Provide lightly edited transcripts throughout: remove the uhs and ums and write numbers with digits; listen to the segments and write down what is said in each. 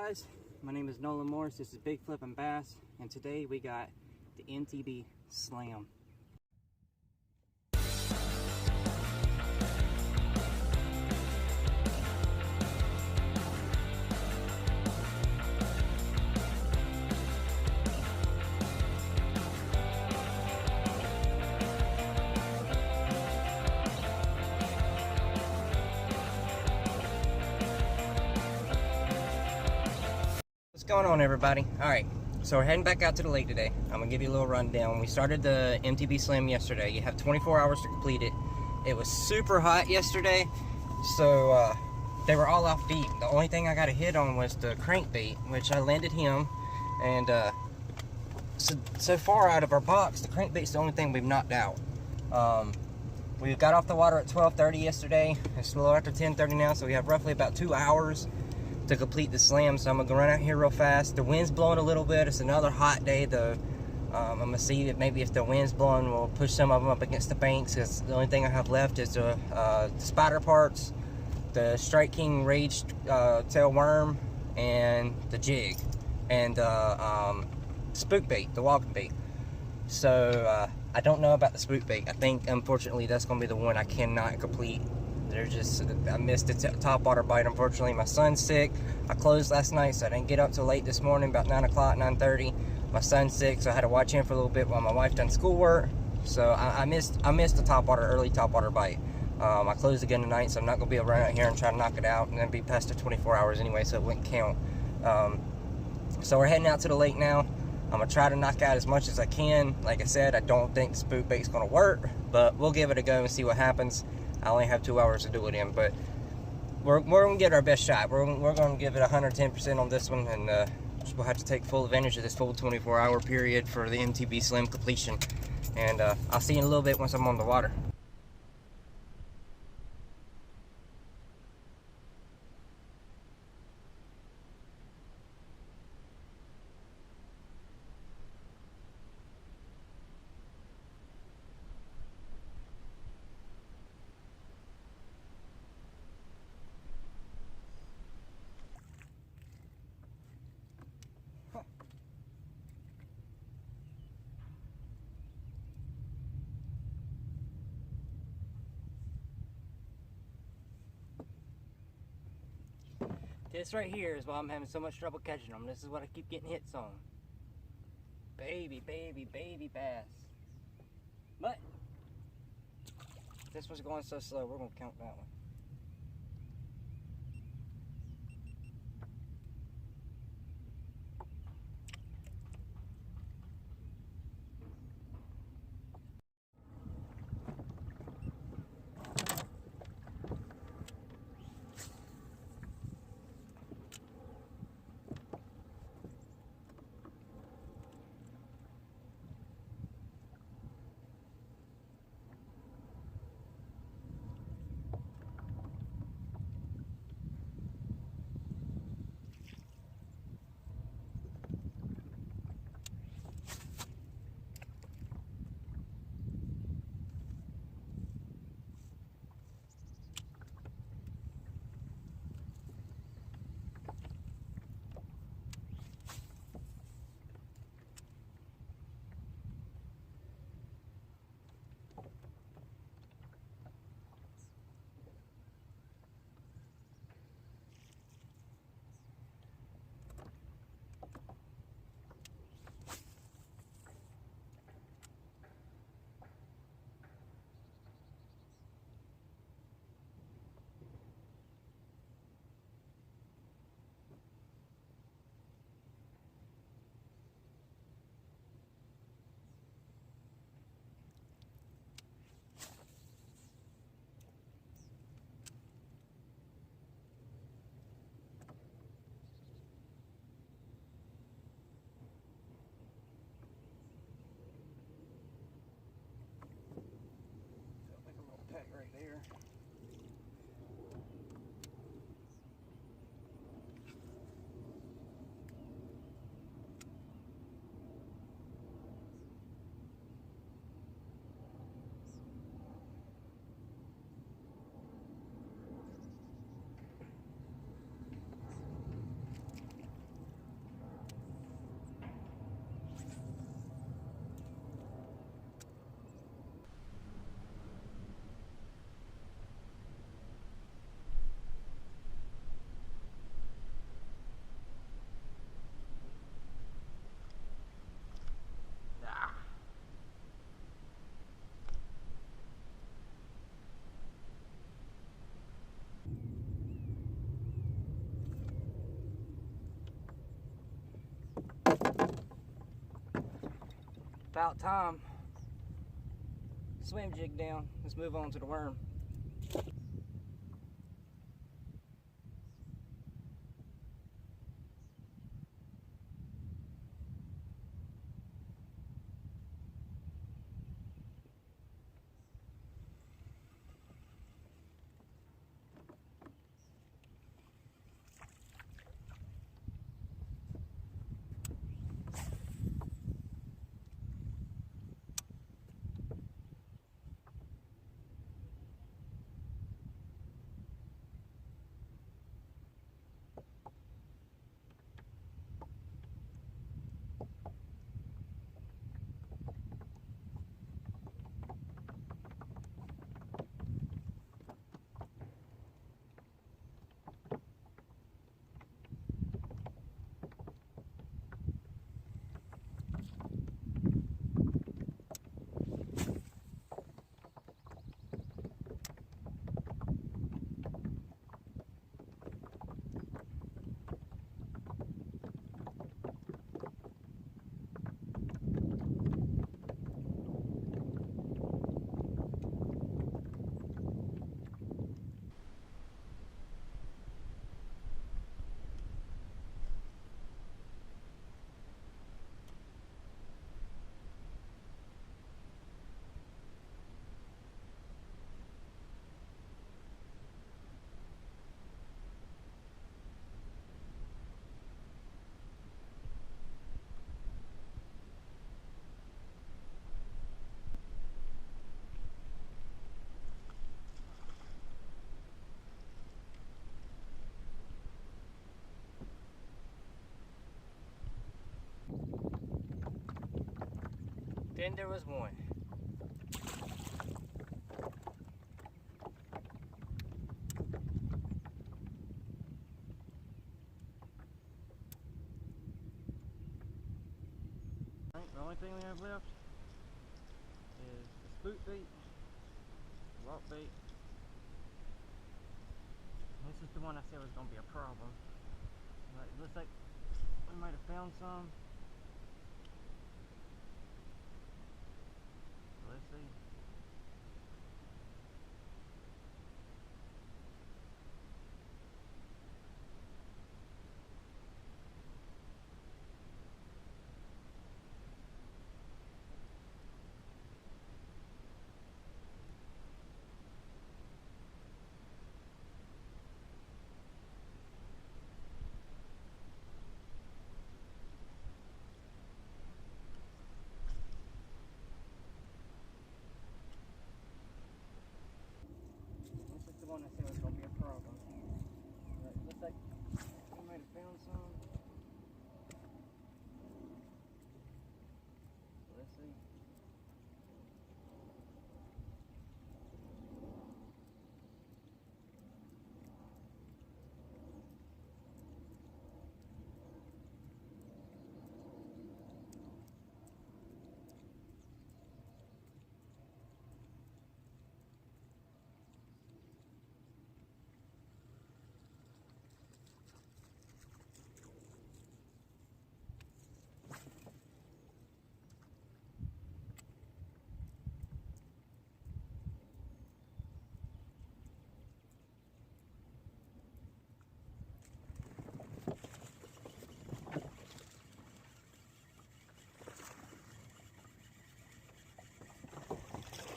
Guys, my name is Nolan Morris. This is Big Flippin' Bass, and today we got the MTB Slam. What's going on, everybody? Alright, so we're heading back out to the lake today. I'm going to give you a little rundown. We started the MTB Slam yesterday. You have 24 hours to complete it. It was super hot yesterday, so they were all off deep. The only thing I got a hit on was the crankbait, which I landed him. And so far out of our box, the crankbait's the only thing we've knocked out. We got off the water at 12:30 yesterday. It's a little after 10:30 now, so we have roughly about 2 hours to complete the slam. So I'm gonna go run out here real fast. The wind's blowing a little bit. It's another hot day. I'm gonna see if maybe if the wind's blowing, we'll push some of them up against the banks. Cause the only thing I have left is the spider parts, the Strike King Rage tail worm, and the jig, and spook bait, the walking bait. So I don't know about the spook bait. I think unfortunately that's gonna be the one I cannot complete. I missed the topwater bite. Unfortunately, my son's sick. I closed last night, so I didn't get up till late this morning, about 9 o'clock, 9:30. My son's sick, so I had to watch him for a little bit while my wife done schoolwork. So I missed the early topwater bite. I closed again tonight, so I'm not gonna be able to run out here and try to knock it out, and then be past the 24 hours anyway, so it wouldn't count. So we're heading out to the lake now. I'm gonna try to knock out as much as I can. Like I said, I don't think the spook bait's gonna work, but we'll give it a go and see what happens. I only have 2 hours to do it in, but we're going to get our best shot. We're going to give it 110% on this one, and we'll have to take full advantage of this full 24-hour period for the MTB Slam completion. And I'll see you in a little bit once I'm on the water. This right here is why I'm having so much trouble catching them. This is what I keep getting hits on. Baby bass. But this one's going so slow, we're going to count that one. About time. Swim jig down. Let's move on to the worm. Then there was one. The only thing we have left is the spook bait, rock bait. This is the one I said was going to be a problem. But it looks like we might have found some. Let's see. This is the one I said was going to be a problem. But it looks like we might have found some. Let's see.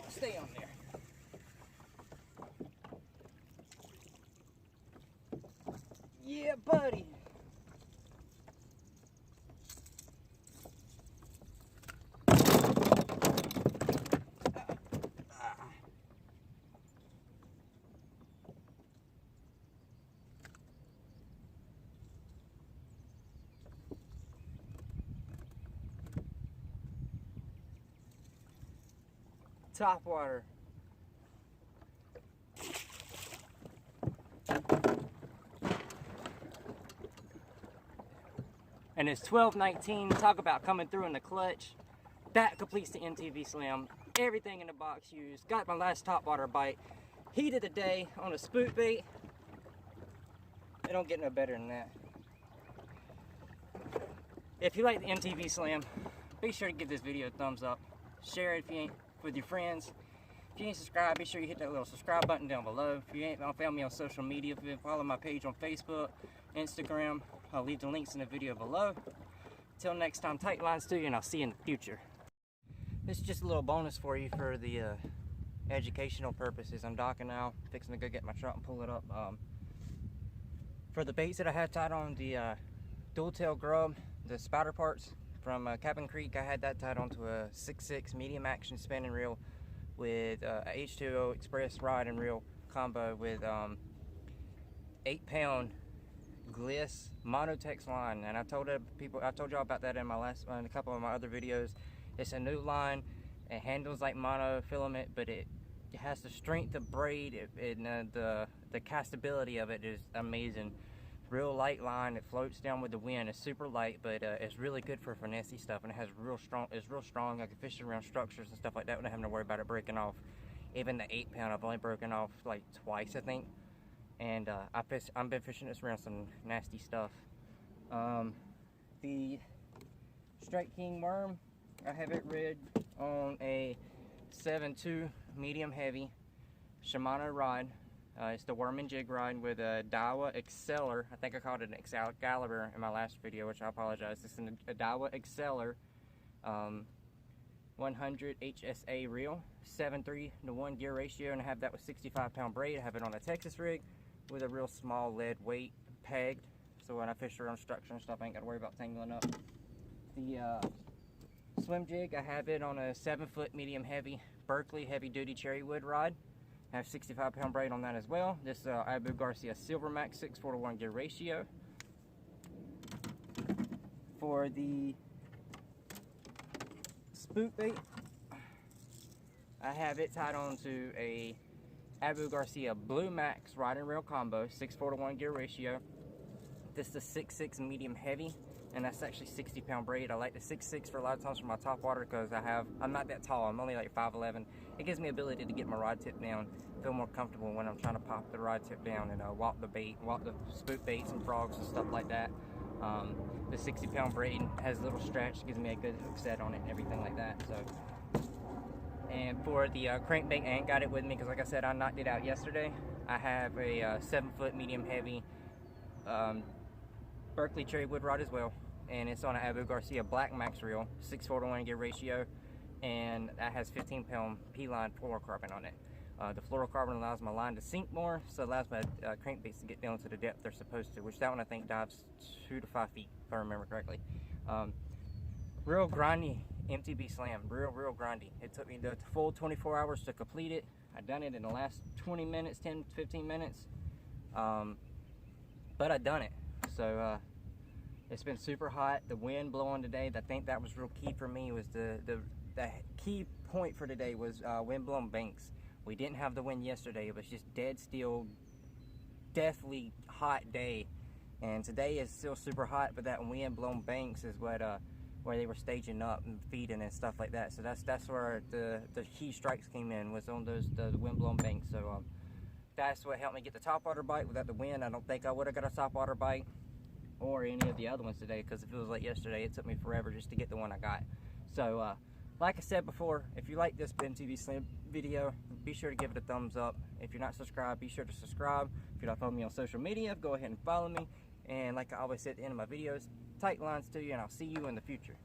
Stay on there. Yeah, buddy. Topwater. And it's 12:19. Talk about coming through in the clutch. That completes the MTB Slam. Everything in the box used. Got my last topwater bite. Heat of the day on a spook bait. It don't get no better than that. If you like the MTB Slam, be sure to give this video a thumbs up. Share it if you ain't with your friends. If you ain't subscribed, be sure you hit that little subscribe button down below. If you ain't found me on social media, if you follow my page on Facebook, Instagram, I'll leave the links in the video below. Till next time, tight lines to you, and I'll see you in the future. This is just a little bonus for you for the educational purposes. I'm docking now, fixing to go get my truck and pull it up. For the baits that I had tied on the dual tail grub, the spider parts from Cabin Creek, I had that tied onto a 6.6 medium action spinning reel with a H2O Express rod and reel combo with 8-pound Gliss Monotex line. And I told y'all about that in a couple of my other videos. It's a new line. It handles like monofilament, but it has the strength of braid, and the castability of it is amazing. Real light line. It floats down with the wind. It's super light, but it's really good for finessey stuff, and it has it's real strong. I can fish it around structures and stuff like that without having to worry about it breaking off. Even the 8-pound, I've only broken off like twice, I think. And I've been fishing this around some nasty stuff. The Strike King worm, I have it rid on a 7.2 medium heavy Shimano rod. It's the worm and jig rod with a Daiwa Exceller. I think I called it an Excalibur in my last video, which I apologize. It's a Daiwa Exceller 100 HSA reel, 7:3:1 gear ratio, and I have that with 65-pound braid. I have it on a Texas rig with a real small lead weight pegged, so when I fish around structure and stuff, I ain't got to worry about tangling up. The swim jig, I have it on a 7-foot medium heavy Berkeley heavy duty cherry wood rod. I have 65-pound braid on that as well. This Abu Garcia Silver Max 6:4:1 gear ratio. For the spook bait, I have it tied on to a Abu Garcia Blue Max rod and reel combo 6:4:1 gear ratio. This is the 6.6 medium heavy, and that's actually 60-pound braid. I like the 6.6 for a lot of times for my top water because I'm not that tall. I'm only like 5'11". It gives me ability to get my rod tip down, feel more comfortable when I'm trying to pop the rod tip down and walk the spook baits and frogs and stuff like that. The 60-pound braid has a little stretch, gives me a good hook set on it and everything like that. So, and for the crankbait, I ain't got it with me because, like I said, I knocked it out yesterday. I have a 7-foot medium heavy Berkeley cherry wood rod as well, and it's on an Abu Garcia Black Max reel, 6:4:1 gear ratio, and that has 15-pound P-line fluorocarbon on it. The fluorocarbon allows my line to sink more, so it allows my crankbaits to get down to the depth they're supposed to, which that one I think dives 2 to 5 feet, if I remember correctly. Real grindy MTB slam, real grindy. It took me the full 24 hours to complete it. I done it in the last 20 minutes, 10-15 minutes, but I done it. So it's been super hot. The wind blowing today. I think that was real key for me. Was the key point for today was wind blown banks. We didn't have the wind yesterday. It was just dead still, deathly hot day. And today is still super hot, but that wind blown banks is what where they were staging up and feeding and stuff like that. So that's where the key strikes came in, was on the wind blown banks. So that's what helped me get the topwater bite. Without the wind, I don't think I would have got a topwater bite or any of the other ones today, because if it was like yesterday, it took me forever just to get the one I got. So like I said before, if you like this MTB Slam video, be sure to give it a thumbs up. If you're not subscribed, be sure to subscribe. If you're not following me on social media, go ahead and follow me. And like I always say at the end of my videos, tight lines to you, and I'll see you in the future.